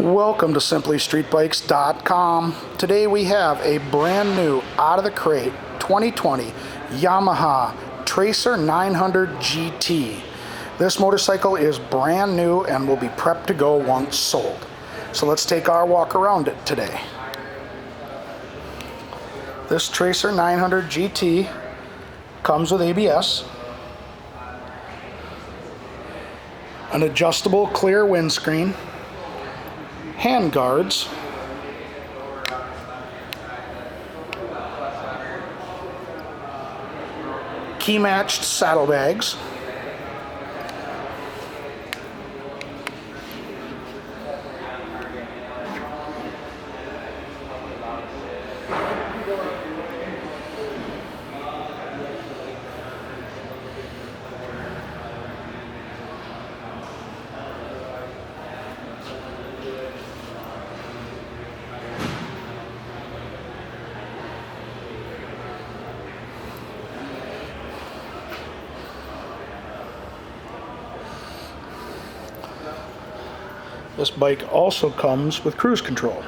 Welcome to SimplyStreetBikes.com. Today we have a brand new out of the crate 2020 Yamaha Tracer 900 GT. This motorcycle is brand new and will be prepped to go once sold. So let's take our walk around it today. This Tracer 900 GT comes with ABS, an adjustable clear windscreen, hand guards, key matched saddlebags, This bike also comes with cruise control.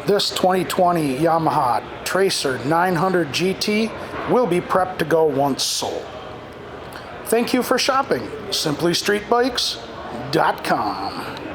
This 2020 Yamaha Tracer 900 GT will be prepped to go once sold. Thank you for shopping. SimplyStreetBikes.com.